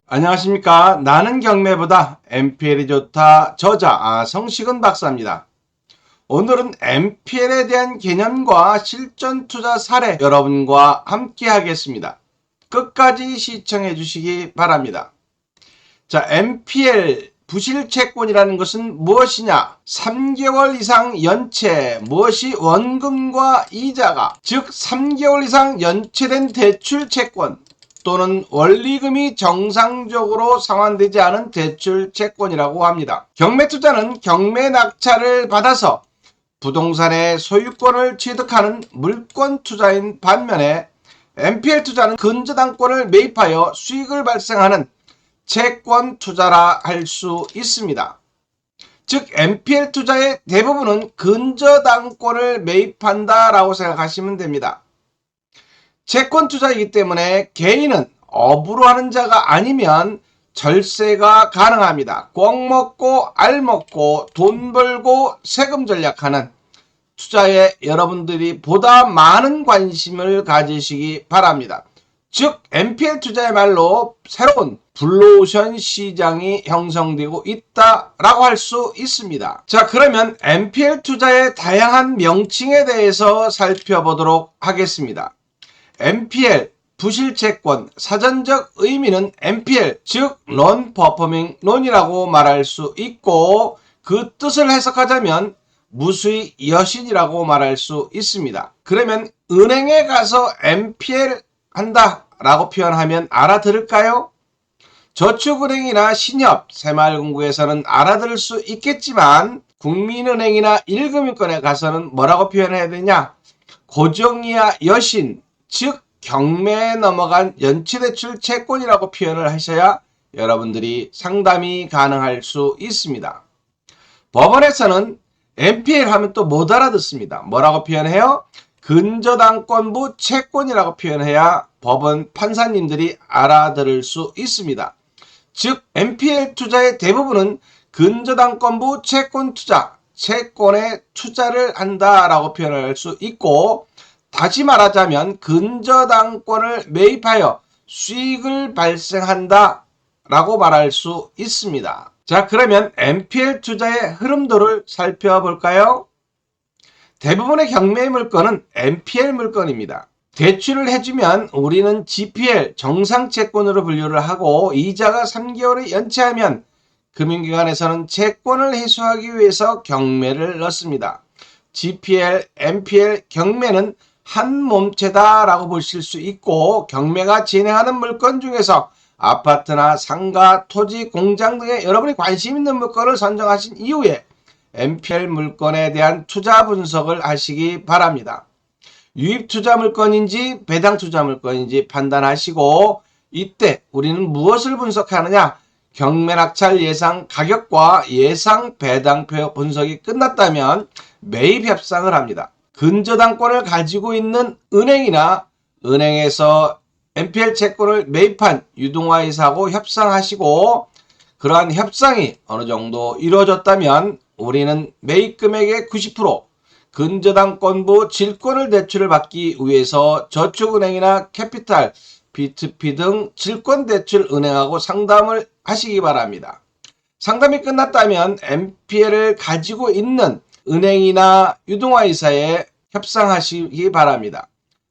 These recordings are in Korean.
안녕하십니까. 나는 경매보다 MPL이 좋다. 저자 성식은 박사입니다. 오늘은 MPL에 대한 개념과 실전 투자 사례 여러분과 함께 하겠습니다. 끝까지 시청해 주시기 바랍니다. 자, MPL 부실채권이라는 것은 무엇이냐? 3개월 이상 연체, 무엇이 원금과 이자가, 즉 3개월 이상 연체된 대출채권 또는 원리금이 정상적으로 상환되지 않은 대출채권이라고 합니다. 경매투자는 경매 낙찰을 받아서 부동산의 소유권을 취득하는 물권 투자인 반면에 MPL 투자는 근저당권을 매입하여 수익을 발생하는 채권 투자라 할 수 있습니다. 즉 MPL 투자의 대부분은 근저당권을 매입한다라고 생각하시면 됩니다. 채권 투자이기 때문에 개인은 업으로 하는 자가 아니면 절세가 가능합니다. 꼭 먹고 알 먹고 돈 벌고 세금 전략하는 투자에 여러분들이 보다 많은 관심을 가지시기 바랍니다. 즉 MPL 투자야말로 새로운 블루오션 시장이 형성되고 있다라고 할 수 있습니다. 자, 그러면 MPL 투자의 다양한 명칭에 대해서 살펴보도록 하겠습니다. MPL 부실채권 사전적 의미는 MPL 즉 Non-Performing Loan이라고 말할 수 있고, 그 뜻을 해석하자면 무수의 여신이라고 말할 수 있습니다. 그러면 은행에 가서 MPL 한다 라고 표현하면 알아들을까요? 저축은행이나 신협, 새마을금고에서는 알아들을 수 있겠지만 국민은행이나 일금융권에 가서는 뭐라고 표현해야 되냐? 고정이야 여신, 즉 경매에 넘어간 연체대출 채권이라고 표현을 하셔야 여러분들이 상담이 가능할 수 있습니다. 법원에서는 MPL 하면 또 못 알아듣습니다. 뭐라고 표현해요? 근저당권부 채권이라고 표현해야 법원 판사님들이 알아들을 수 있습니다. 즉 MPL 투자의 대부분은 근저당권부 채권 투자, 채권에 투자를 한다라고 표현할 수 있고, 다시 말하자면 근저당권을 매입하여 수익을 발생한다 라고 말할 수 있습니다. 자, 그러면 MPL 투자의 흐름도를 살펴볼까요? 대부분의 경매 물건은 MPL 물건입니다. 대출을 해주면 우리는 GPL 정상채권으로 분류를 하고, 이자가 3개월에 연체하면 금융기관에서는 채권을 회수하기 위해서 경매를 넣습니다. GPL, MPL, 경매는 한 몸체다라고 보실 수 있고, 경매가 진행하는 물건 중에서 아파트나 상가, 토지, 공장 등의 여러분이 관심 있는 물건을 선정하신 이후에 MPL 물건에 대한 투자 분석을 하시기 바랍니다. 유입투자 물건인지 배당투자 물건인지 판단하시고, 이때 우리는 무엇을 분석하느냐? 경매 낙찰 예상 가격과 예상 배당표 분석이 끝났다면 매입 협상을 합니다. 근저당권을 가지고 있는 은행이나 은행에서 MPL 채권을 매입한 유동화이사하고 협상하시고, 그러한 협상이 어느 정도 이루어졌다면 우리는 매입 금액의 90%, 근저당권부 질권을 대출을 받기 위해서 저축은행이나 캐피탈, B2P 등 질권대출 은행하고 상담을 하시기 바랍니다. 상담이 끝났다면 MPL을 가지고 있는 은행이나 유동화이사에 협상하시기 바랍니다.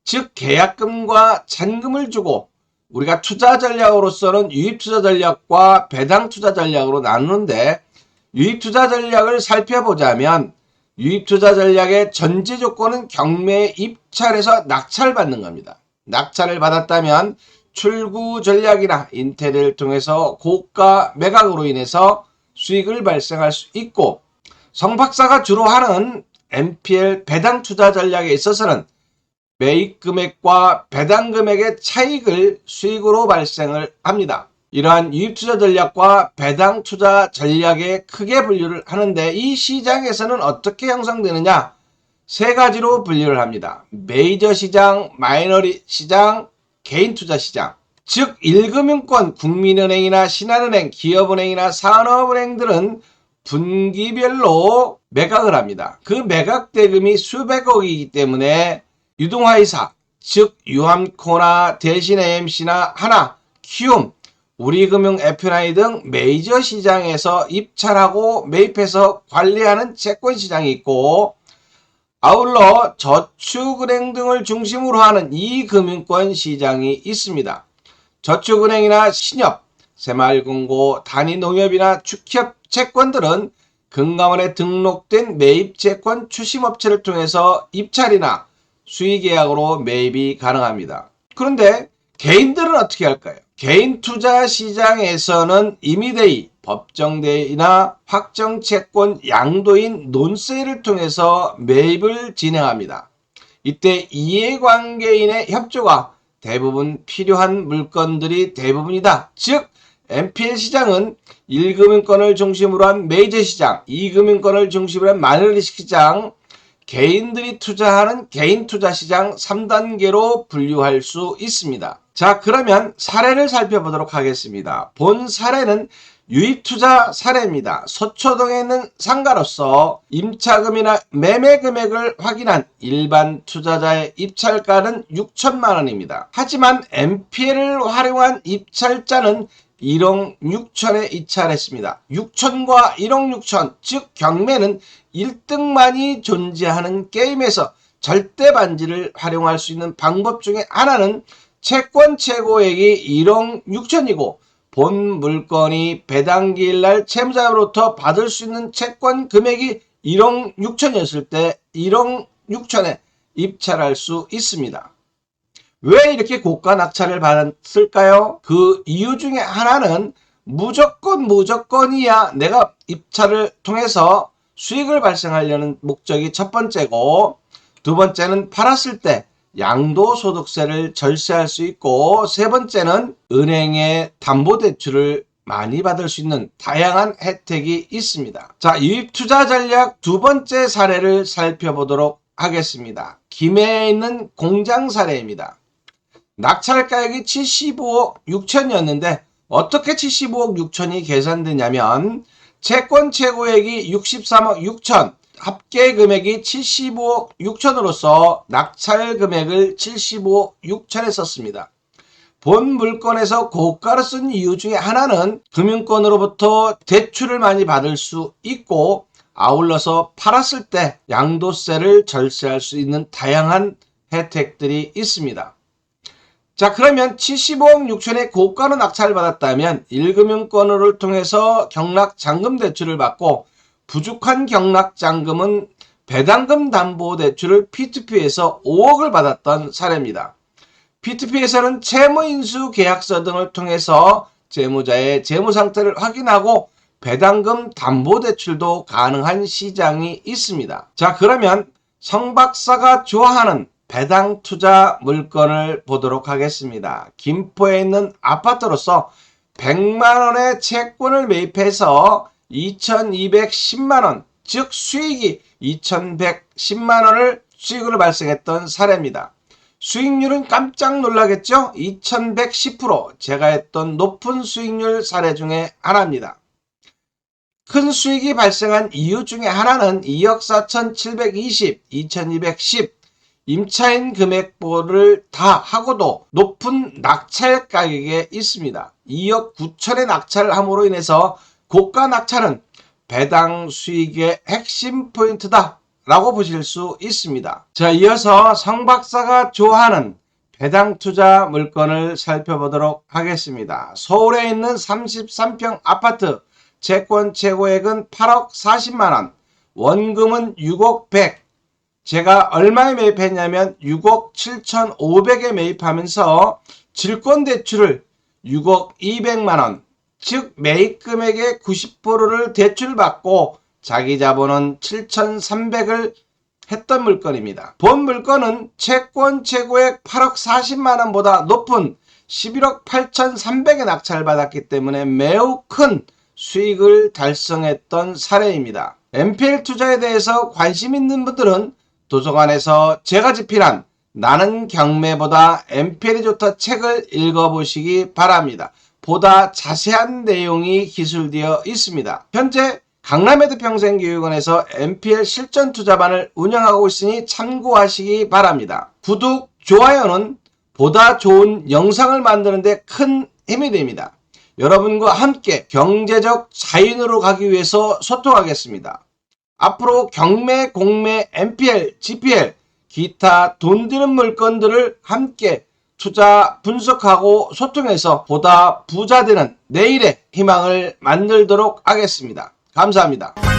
즉 계약금과 잔금을 주고, 우리가 투자 전략으로서는 유입투자 전략과 배당투자 전략으로 나누는데, 유입투자 전략을 살펴보자면 유입투자 전략의 전제 조건은 경매에 입찰해서 낙찰받는 겁니다. 낙찰을 받았다면 출구 전략이나 인테리어를 통해서 고가 매각으로 인해서 수익을 발생할 수 있고, 성 박사가 주로 하는 MPL 배당 투자 전략에 있어서는 매입 금액과 배당 금액의 차익을 수익으로 발생을 합니다. 이러한 유입 투자 전략과 배당 투자 전략에 크게 분류를 하는데, 이 시장에서는 어떻게 형성되느냐? 세 가지로 분류를 합니다. 메이저 시장, 마이너리 시장, 개인 투자 시장. 즉 1금융권, 국민은행이나 신한은행, 기업은행이나 산업은행들은 분기별로 매각을 합니다. 그 매각 대금이 수백억이기 때문에 유동화이사, 즉 유함코나 대신 AMC나 하나, 키움, 우리금융, F&I 등 메이저 시장에서 입찰하고 매입해서 관리하는 채권시장이 있고, 아울러 저축은행 등을 중심으로 하는 이금융권 시장이 있습니다. 저축은행이나 신협, 새마을금고, 단위농협이나 축협 채권들은 금감원에 등록된 매입채권 추심업체를 통해서 입찰이나 수의계약으로 매입이 가능합니다. 그런데 개인들은 어떻게 할까요? 개인 투자 시장에서는 임의대의, 법정대의나 확정채권 양도인 논세를 통해서 매입을 진행합니다. 이때 이해관계인의 협조가 대부분 필요한 물건들이 대부분이다. 즉 NPL 시장은 1금융권을 중심으로 한 메이저 시장, 2금융권을 중심으로 한 마이너리스크 시장, 개인들이 투자하는 개인 투자 시장 3단계로 분류할 수 있습니다. 자, 그러면 사례를 살펴보도록 하겠습니다. 본 사례는 유입투자 사례입니다. 서초동에 있는 상가로서 임차금이나 매매 금액을 확인한 일반 투자자의 입찰가는 6천만 원입니다. 하지만 NPL을 활용한 입찰자는 1억 6천에 입찰했습니다. 6천과 1억 6천, 즉 경매는 1등만이 존재하는 게임에서 절대 반지를 활용할 수 있는 방법 중에 하나는 채권 최고액이 1억 6천이고 본 물건이 배당기일 날 채무자로부터 받을 수 있는 채권 금액이 1억 6천이었을 때 1억 6천에 입찰할 수 있습니다. 왜 이렇게 고가 낙찰을 받았을까요? 그 이유 중에 하나는 무조건이야 내가 입찰을 통해서 수익을 발생하려는 목적이 첫 번째고, 두 번째는 팔았을 때 양도소득세를 절세할 수 있고, 세 번째는 은행의 담보대출을 많이 받을 수 있는 다양한 혜택이 있습니다. 자, 유입투자 전략 두 번째 사례를 살펴보도록 하겠습니다. 김해에 있는 공장 사례입니다. 낙찰가액이 75억 6천이었는데 어떻게 75억 6천이 계산되냐면 채권 최고액이 63억 6천, 합계 금액이 75억 6천으로서 낙찰 금액을 75억 6천에 썼습니다. 본 물건에서 고가를 쓴 이유 중에 하나는 금융권으로부터 대출을 많이 받을 수 있고, 아울러서 팔았을 때 양도세를 절세할 수 있는 다양한 혜택들이 있습니다. 자, 그러면 75억 6천의 고가로 낙찰을 받았다면 1금융권을 통해서 경락잔금 대출을 받고, 부족한 경락잔금은 배당금 담보대출을 P2P에서 5억을 받았던 사례입니다. P2P에서는 채무인수 계약서 등을 통해서 채무자의 재무상태를 확인하고 배당금 담보대출도 가능한 시장이 있습니다. 자, 그러면 성 박사가 좋아하는 배당 투자 물건을 보도록 하겠습니다. 김포에 있는 아파트로서 100만원의 채권을 매입해서 2210만원, 즉 수익이 2110만원을 수익으로 발생했던 사례입니다. 수익률은 깜짝 놀라겠죠? 2110%, 제가 했던 높은 수익률 사례 중에 하나입니다. 큰 수익이 발생한 이유 중에 하나는 2억 4,720, 2210 임차인 금액보를 다 하고도 높은 낙찰 가격에 있습니다. 2억 9천의 낙찰을 함으로 인해서 고가 낙찰은 배당 수익의 핵심 포인트다 라고 보실 수 있습니다. 자, 이어서 성 박사가 좋아하는 배당 투자 물건을 살펴보도록 하겠습니다. 서울에 있는 33평 아파트, 채권 최고액은 8억 40만원, 원금은 6억 100, 제가 얼마에 매입했냐면 6억 7,500에 매입하면서 질권대출을 6억 200만원, 즉 매입금액의 90%를 대출받고 자기 자본은 7,300을 했던 물건입니다. 본 물건은 채권 최고액 8억 40만원보다 높은 11억 8,300에 낙찰을 받았기 때문에 매우 큰 수익을 달성했던 사례입니다. NPL 투자에 대해서 관심 있는 분들은 도서관에서 제가 집필한 나는 경매보다 NPL이 좋다 책을 읽어보시기 바랍니다. 보다 자세한 내용이 기술되어 있습니다. 현재 강남에드평생교육원에서 NPL 실전투자반을 운영하고 있으니 참고하시기 바랍니다. 구독, 좋아요는 보다 좋은 영상을 만드는 데 큰 힘이 됩니다. 여러분과 함께 경제적 자유인으로 가기 위해서 소통하겠습니다. 앞으로 경매, 공매, NPL, GPL, 기타 돈 드는 물건들을 함께 투자 분석하고 소통해서 보다 부자 되는 내일의 희망을 만들도록 하겠습니다. 감사합니다.